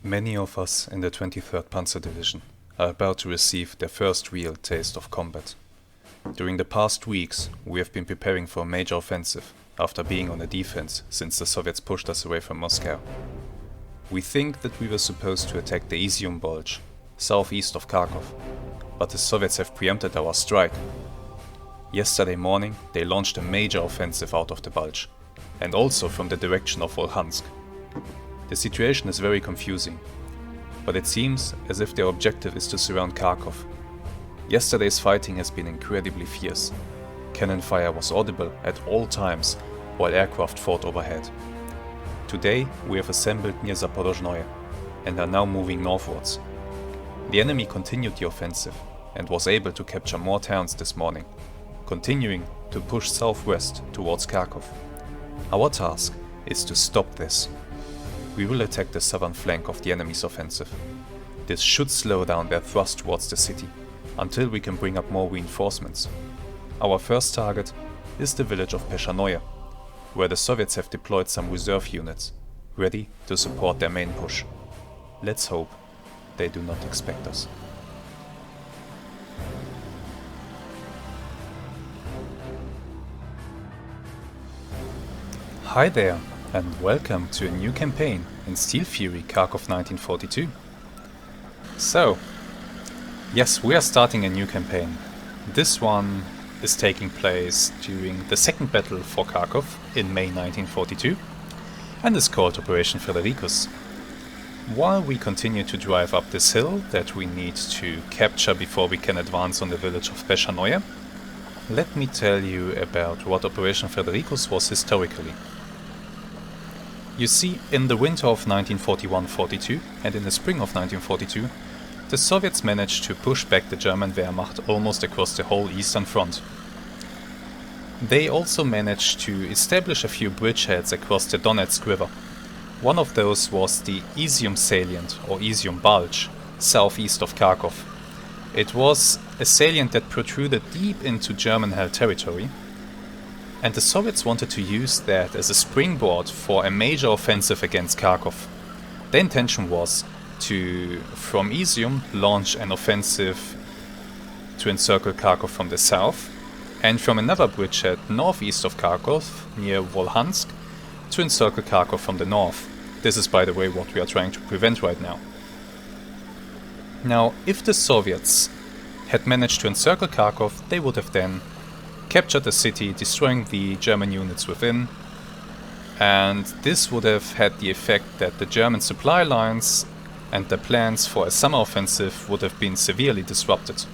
Many of us in the 23rd Panzer Division are about to receive their first real taste of combat. During the past weeks, we have been preparing for a major offensive after being on the defense since the Soviets pushed us away from Moscow. We think that we were supposed to attack the Easium Bulge, southeast of Kharkov, but the Soviets have preempted our strike. Yesterday morning, they launched a major offensive out of the Bulge, and also from the direction of Volhansk. The situation is very confusing, but it seems as if their objective is to surround Kharkov. Yesterday's fighting has been incredibly fierce. Cannon fire was audible at all times while aircraft fought overhead. Today we have assembled near Zaporozhnoye and are now moving northwards. The enemy continued the offensive and was able to capture more towns this morning, continuing to push southwest towards Kharkov. Our task is to stop this. We will attack the southern flank of the enemy's offensive. This should slow down their thrust towards the city, until we can bring up more reinforcements. Our first target is the village of Peshanoye, where the Soviets have deployed some reserve units, ready to support their main push. Let's hope they do not expect us. Hi there, and welcome to a new campaign in Steel Fury Kharkov 1942. So, yes, we are starting a new campaign. This one is taking place during the second battle for Kharkov in May 1942 and is called Operation Fredericus. While we continue to drive up this hill that we need to capture before we can advance on the village of Peshanoye, let me tell you about what Operation Fredericus was historically. You see, in the winter of 1941-42 and in the spring of 1942, the Soviets managed to push back the German Wehrmacht almost across the whole Eastern Front. They also managed to establish a few bridgeheads across the Donetsk River. One of those was the Easium Salient or Easium Bulge, southeast of Kharkov. It was a salient that protruded deep into German-held territory, and the Soviets wanted to use that as a springboard for a major offensive against Kharkov. The intention was to, from Easium, launch an offensive to encircle Kharkov from the south, and from another bridgehead northeast of Kharkov, near Volhansk, to encircle Kharkov from the north. This is, by the way, what we are trying to prevent right now. Now, if the Soviets had managed to encircle Kharkov, they would have then captured the city, destroying the German units within, and this would have had the effect that the German supply lines and their plans for a summer offensive would have been severely disrupted.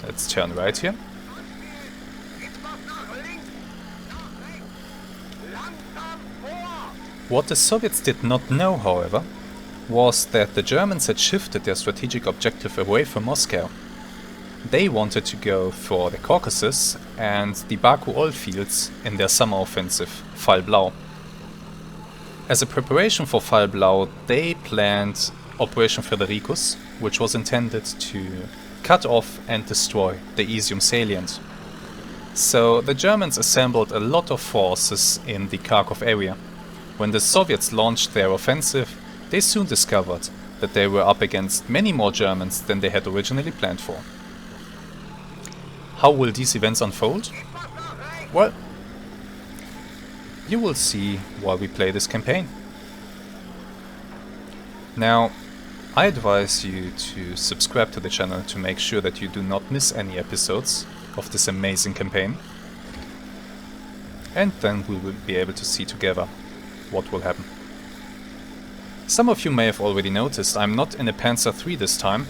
Let's turn right here. What the Soviets did not know, however, was that the Germans had shifted their strategic objective away from Moscow. They wanted to go for the Caucasus and the Baku oil fields in their summer offensive, Fall Blau. As a preparation for Fall Blau, they planned Operation Fredericus, which was intended to cut off and destroy the Easium Salient. So the Germans assembled a lot of forces in the Kharkov area. When the Soviets launched their offensive, they soon discovered that they were up against many more Germans than they had originally planned for. How will these events unfold? Well, you will see while we play this campaign. Now, I advise you to subscribe to the channel to make sure that you do not miss any episodes of this amazing campaign. And then we will be able to see together what will happen. Some of you may have already noticed I'm not in a Panzer III this time.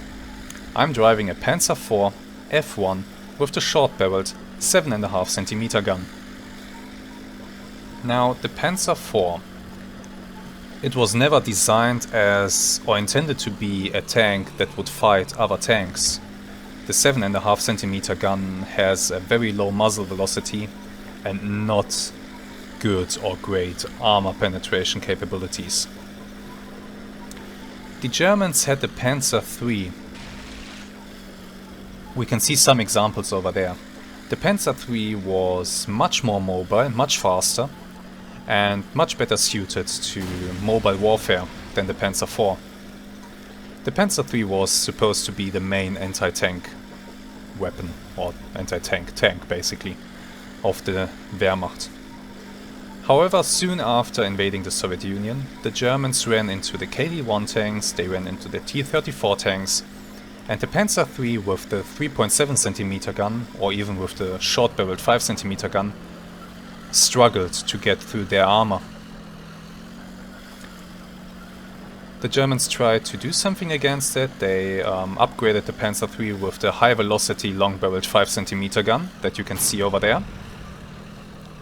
I'm driving a Panzer IV F1 with the short-barreled 7.5 cm gun. Now, the Panzer IV, it was never designed as or intended to be a tank that would fight other tanks. The 7.5 cm gun has a very low muzzle velocity and not good or great armor penetration capabilities. The Germans had the Panzer III. We can see some examples over there. The Panzer III was much more mobile, much faster, and much better suited to mobile warfare. than the Panzer IV. The Panzer III was supposed to be the main anti-tank weapon, or anti-tank tank basically, of the Wehrmacht. However, soon after invading the Soviet Union, the Germans ran into the KD-1 tanks, they ran into the T-34 tanks, and the Panzer III with the 3.7 cm gun, or even with the short-barreled 5 cm gun, struggled to get through their armor. The Germans tried to do something against it. They upgraded the Panzer III with the high-velocity long-barreled 5 cm gun that you can see over there.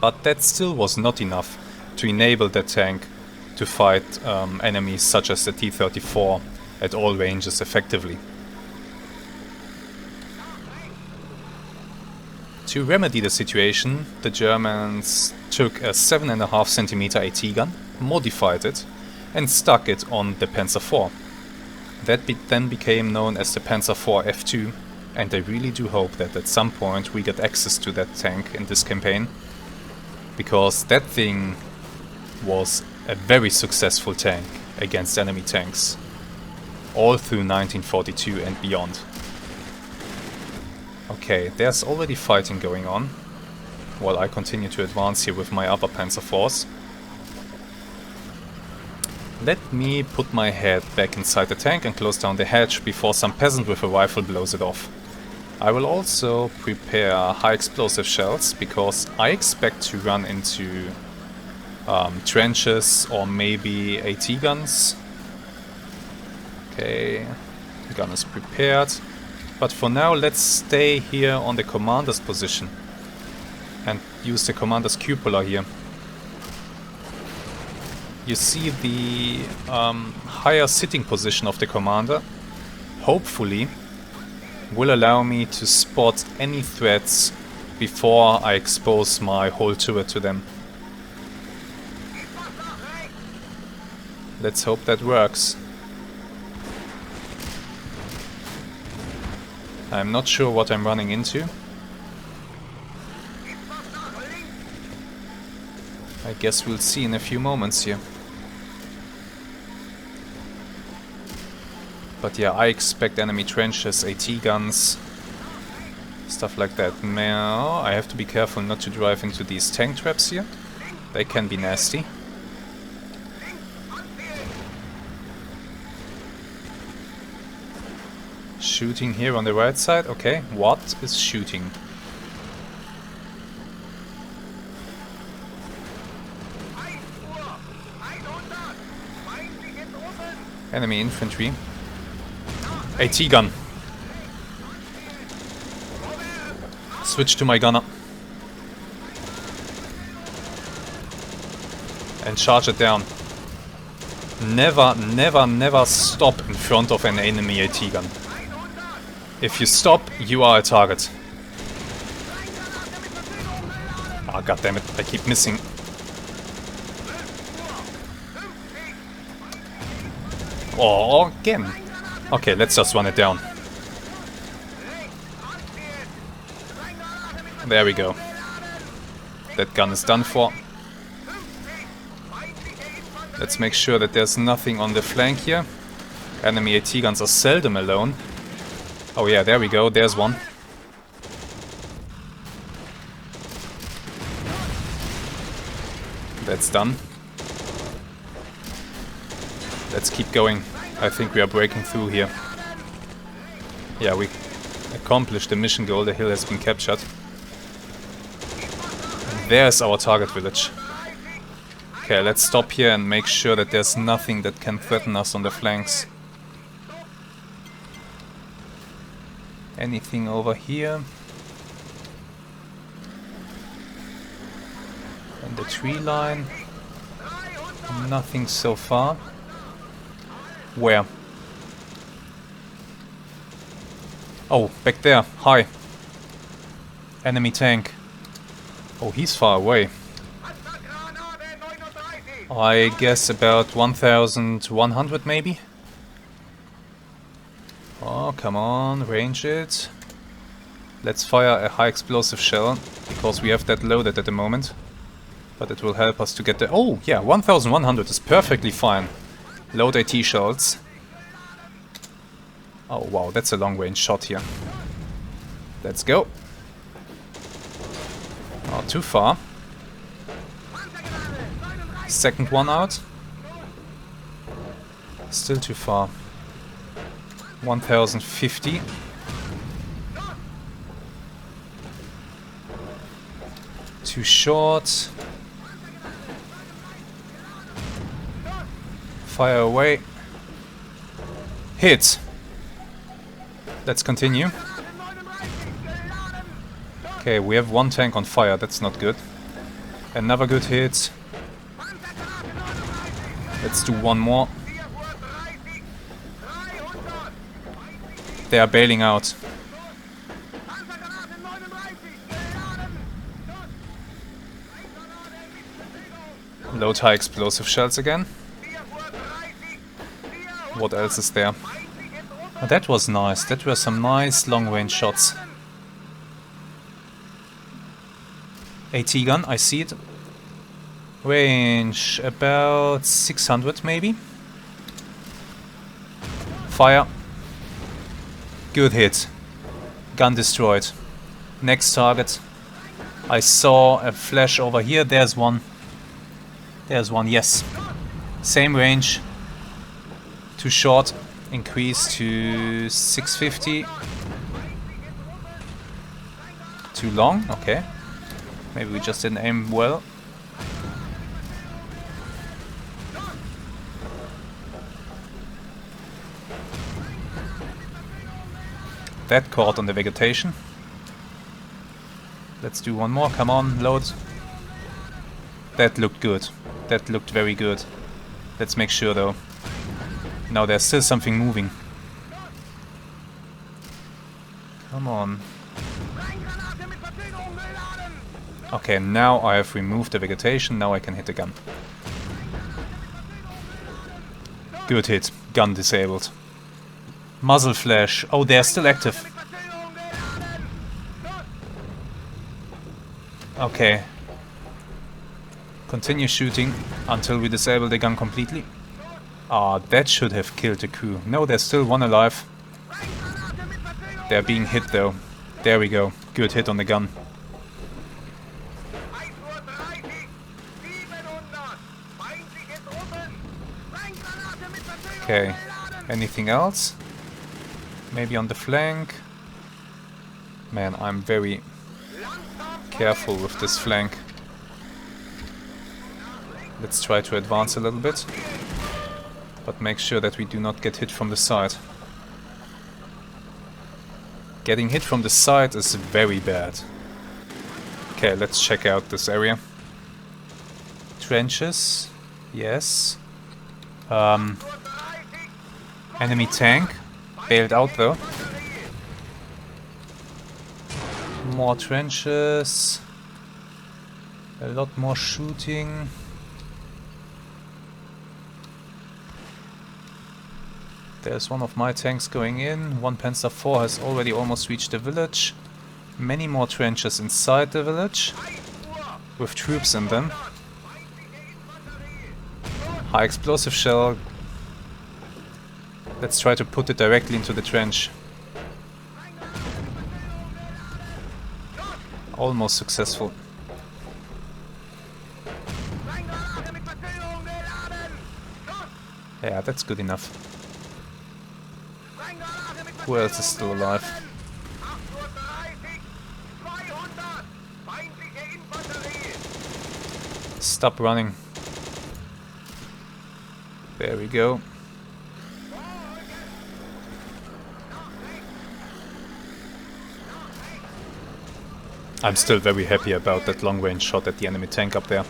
But that still was not enough to enable the tank to fight enemies such as the T-34 at all ranges effectively. To remedy the situation, the Germans took a 7.5 cm AT gun, modified it, and stuck it on the Panzer IV. That then became known as the Panzer IV F2, and I really do hope that at some point we get access to that tank in this campaign, because that thing was a very successful tank against enemy tanks, all through 1942 and beyond. Okay, there's already fighting going on, while I continue to advance here with my other Panzer IVs. Let me put my head back inside the tank and close down the hatch before some peasant with a rifle blows it off. I will also prepare high explosive shells, because I expect to run into trenches or maybe AT guns. Okay, the gun is prepared. But for now, let's stay here on the commander's position and use the commander's cupola here. You see the higher sitting position of the commander, hopefully, will allow me to spot any threats before I expose my whole turret to them. Let's hope that works. I'm not sure what I'm running into. I guess we'll see in a few moments here. But yeah, I expect enemy trenches, AT guns, stuff like that. Now, I have to be careful not to drive into these tank traps here. They can be nasty. Shooting here on the right side. Okay, what is shooting? Enemy infantry. AT gun. Switch to my gunner. And charge it down. Never, never, never stop in front of an enemy AT gun. If you stop, you are a target. Ah, goddammit, I keep missing. Oh, again. Okay, let's just run it down. There we go. That gun is done for. Let's make sure that there's nothing on the flank here. Enemy AT guns are seldom alone. Oh yeah, there we go, there's one. That's done. Let's keep going. I think we are breaking through here. Yeah, we accomplished the mission goal, the hill has been captured. And there's our target village. Okay, let's stop here and make sure that there's nothing that can threaten us on the flanks. Anything over here? On the tree line? Nothing so far. Where? Oh, back there. Hi. Enemy tank. Oh, he's far away. I guess about 1,100 maybe? Oh, come on, range it. Let's fire a high explosive shell, because we have that loaded at the moment. But it will help us to get the... Oh, yeah, 1,100 is perfectly fine. Load AT shells. Oh wow, that's a long range shot here. Let's go. Not too far. Second one out. Still too far. 1050. Too short. Fire away. Hit. Let's continue. Okay, we have one tank on fire, that's not good. Another good hit. Let's do one more. They are bailing out. Load high explosive shells again. What else is there? Oh, that was nice. That were some nice long range shots. AT gun, I see it. Range about 600 maybe. Fire. Good hit. Gun destroyed. Next target. I saw a flash over here. There's one. There's one, yes. Same range. Too short. Increase to 650. Too long? Okay. Maybe we just didn't aim well. That caught on the vegetation. Let's do one more. Come on, load. That looked good. That looked very good. Let's make sure though. Now there's still something moving. Come on. Okay, now I have removed the vegetation. Now I can hit the gun. Good hit. Gun disabled. Muzzle flash. Oh, they're still active. Okay. Continue shooting until we disable the gun completely. Ah, that should have killed the crew. No, there's still one alive. They're being hit though. There we go. Good hit on the gun. Okay. Anything else? Maybe on the flank? Man, I'm very careful with this flank. Let's try to advance a little bit. But make sure that we do not get hit from the side. Getting hit from the side is very bad. Okay, let's check out this area. Trenches. Yes. Enemy tank. Bailed out though. More trenches. A lot more shooting. There's one of my tanks going in. One Panzer 4 has already almost reached the village. Many more trenches inside the village. With troops in them. High explosive shell. Let's try to put it directly into the trench. Almost successful. Yeah, that's good enough. Who else is still alive? Stop running. There we go. I'm still very happy about that long-range shot at the enemy tank up there.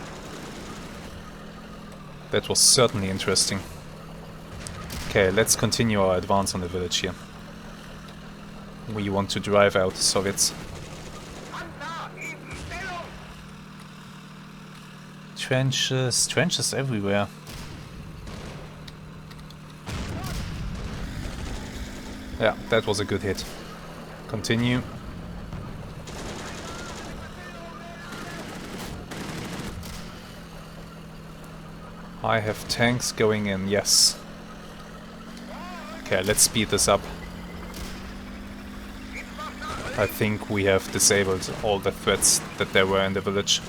That was certainly interesting. Okay, let's continue our advance on the village here. We want to drive out the Soviets. Trenches, trenches everywhere. Yeah, that was a good hit. Continue. I have tanks going in, yes. Okay, let's speed this up. I think we have disabled all the threats that there were in the village.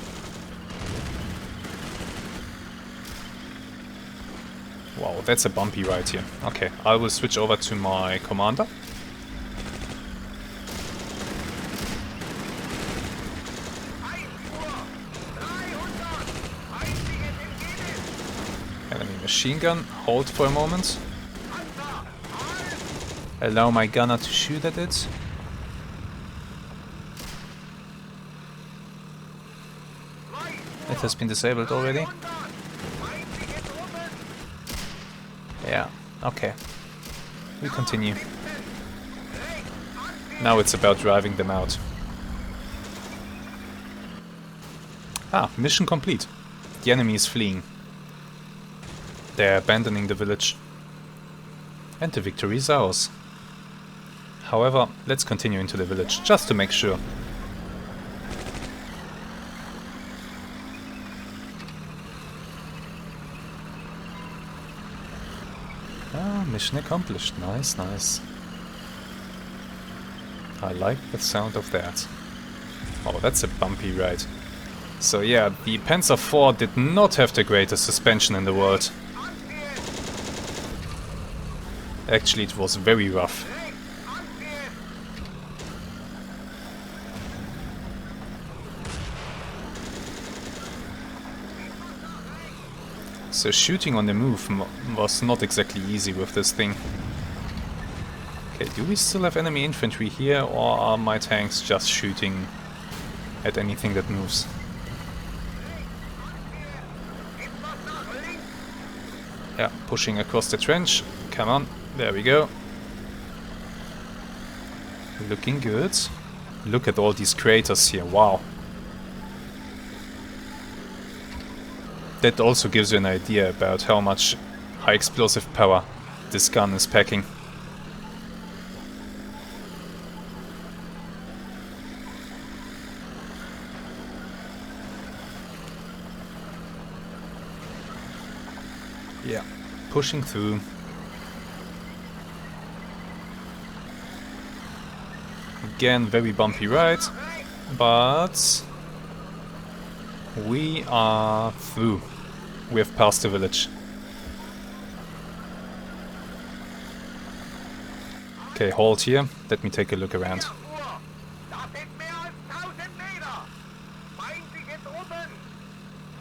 Wow, that's a bumpy ride here. Okay, I will switch over to my commander. Enemy machine gun, hold for a moment. Allow my gunner to shoot at it. It has been disabled already. Yeah, okay. We continue. Now it's about driving them out. Ah, mission complete. The enemy is fleeing. They're abandoning the village. And the victory is ours. However, let's continue into the village, just to make sure. Ah, mission accomplished. Nice, nice. I like the sound of that. Oh, that's a bumpy ride. So yeah, the Panzer IV did not have the greatest suspension in the world. Actually, it was very rough. So shooting on the move was not exactly easy with this thing. Okay, do we still have enemy infantry here, or are my tanks just shooting at anything that moves? Yeah, pushing across the trench. Come on, there we go. Looking good. Look at all these craters here, wow. That also gives you an idea about how much high explosive power this gun is packing. Yeah, pushing through. Again, very bumpy ride, but we are through. We have passed the village. Okay, hold here. Let me take a look around.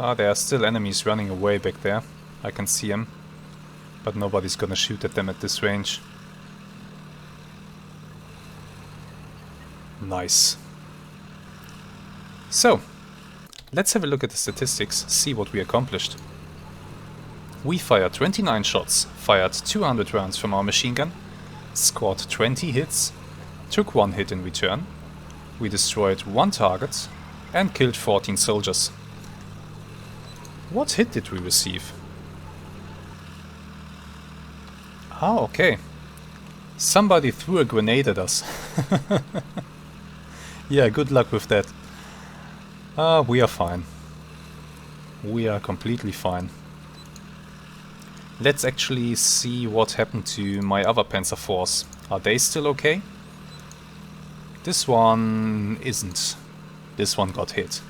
Ah, there are still enemies running away back there. I can see them. But nobody's gonna shoot at them at this range. Nice. So, let's have a look at the statistics, see what we accomplished. We fired 29 shots, fired 200 rounds from our machine gun, scored 20 hits, took 1 hit in return, we destroyed 1 target, and killed 14 soldiers. What hit did we receive? Ah, okay. Somebody threw a grenade at us. Yeah, good luck with that. We are fine. We are completely fine. Let's actually see what happened to my other Panzer IVs. Are they still okay? This one isn't. This one got hit.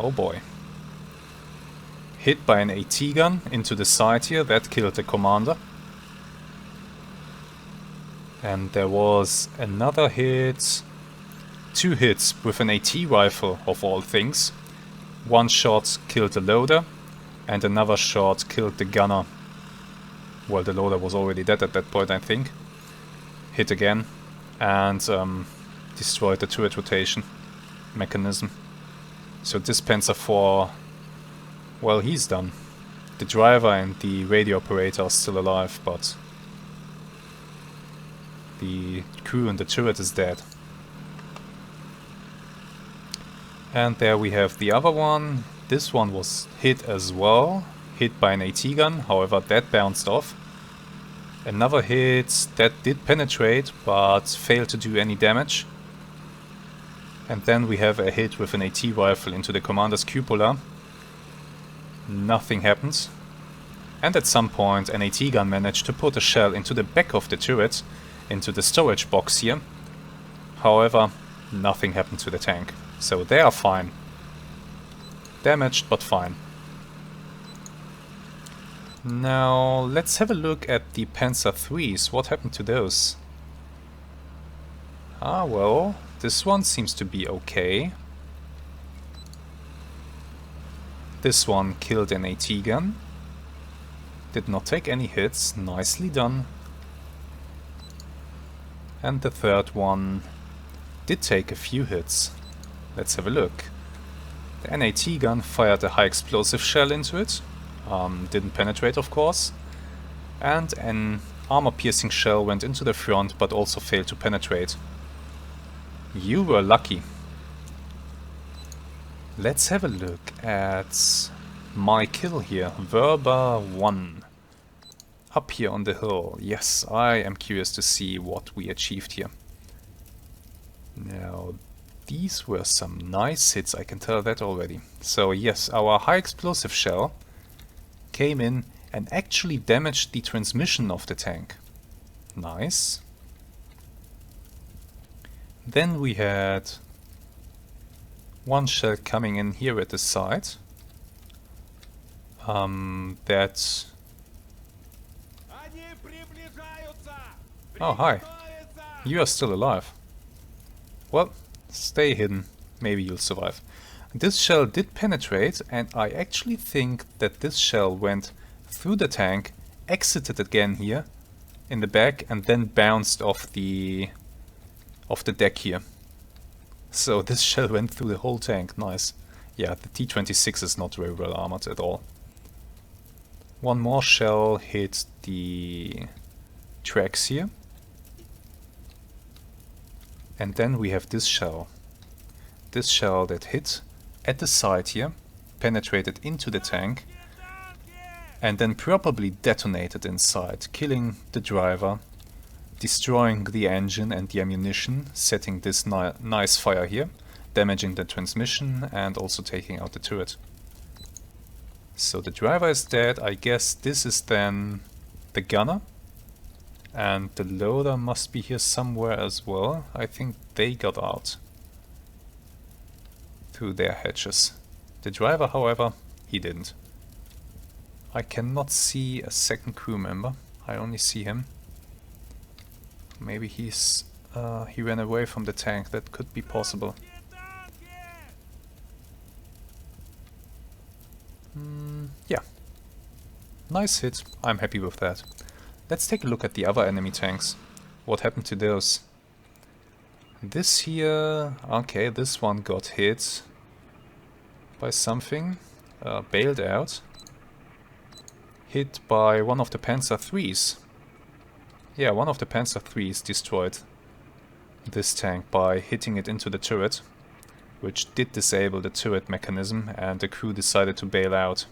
Oh boy. Hit by an AT gun into the side here, that killed the commander. And there was another hit. 2 hits with an AT rifle, of all things. 1 shot killed the loader, and another shot killed the gunner. Well, the loader was already dead at that point, I think. Hit again, and destroyed the turret rotation mechanism. So this Panzer IV, well, he's done. The driver and the radio operator are still alive, but the crew and the turret is dead. And there we have the other one. This one was hit as well, hit by an AT gun, however that bounced off. Another hit that did penetrate, but failed to do any damage. And then we have a hit with an AT rifle into the commander's cupola. Nothing happens. And at some point an AT gun managed to put a shell into the back of the turret, into the storage box here. However, nothing happened to the tank, so they are fine. Damaged, but fine. Now, let's have a look at the Panzer Threes. What happened to those? Ah, well, this one seems to be okay. This one killed an AT gun. Did not take any hits. Nicely done. And the third one did take a few hits. Let's have a look. The NAT gun fired a high explosive shell into it. Didn't penetrate, of course. And an armor-piercing shell went into the front, but also failed to penetrate. You were lucky. Let's have a look at my kill here. Verba 1. Up here on the hill. Yes, I am curious to see what we achieved here. Now, these were some nice hits, I can tell that already. So yes, our high explosive shell came in and actually damaged the transmission of the tank. Nice. Then we had one shell coming in here at the side. That... Oh, hi. You are still alive. Well, stay hidden. Maybe you'll survive. This shell did penetrate, and I actually think that this shell went through the tank, exited again here in the back, and then bounced off the deck here. So this shell went through the whole tank. Nice. Yeah, the T-26 is not very well armored at all. One more shell hit the tracks here. And then we have this shell. This shell that hit at the side here, penetrated into the tank, and then probably detonated inside, killing the driver, destroying the engine and the ammunition, setting this nice fire here, damaging the transmission and also taking out the turret. So the driver is dead. I guess this is then the gunner. And the loader must be here somewhere as well. I think they got out through their hatches. The driver, however, he didn't. I cannot see a second crew member. I only see him. Maybe he ran away from the tank. That could be possible. Yeah. Nice hit. I'm happy with that. Let's take a look at the other enemy tanks. What happened to those? This here... Okay, this one got hit by something. Bailed out. Hit by one of the Panzer Threes. Yeah, one of the Panzer Threes destroyed this tank by hitting it into the turret, which did disable the turret mechanism, and the crew decided to bail out.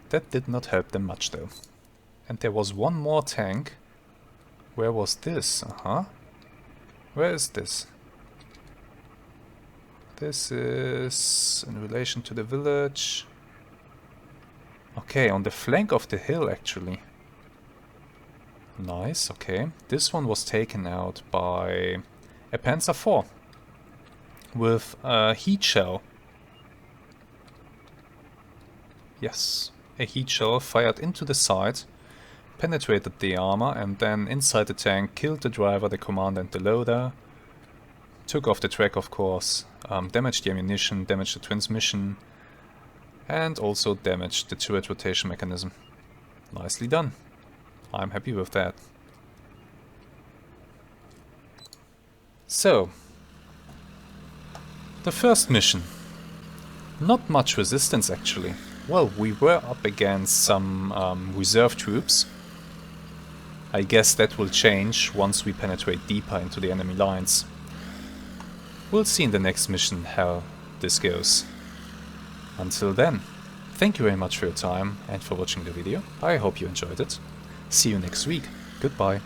That did not help them much though. And there was one more tank. Where was this? Where is this? This is in relation to the village. Okay, on the flank of the hill actually. Nice, okay. This one was taken out by a Panzer IV with a heat shell. Yes, a heat shell fired into the side, penetrated the armor, and then inside the tank killed the driver, the commander and the loader. Took off the track, of course, damaged the ammunition, damaged the transmission, and also damaged the turret rotation mechanism. Nicely done. I'm happy with that. So, the first mission. Not much resistance actually. Well, we were up against some reserve troops. I guess that will change once we penetrate deeper into the enemy lines. We'll see in the next mission how this goes. Until then, thank you very much for your time and for watching the video. I hope you enjoyed it. See you next week. Goodbye.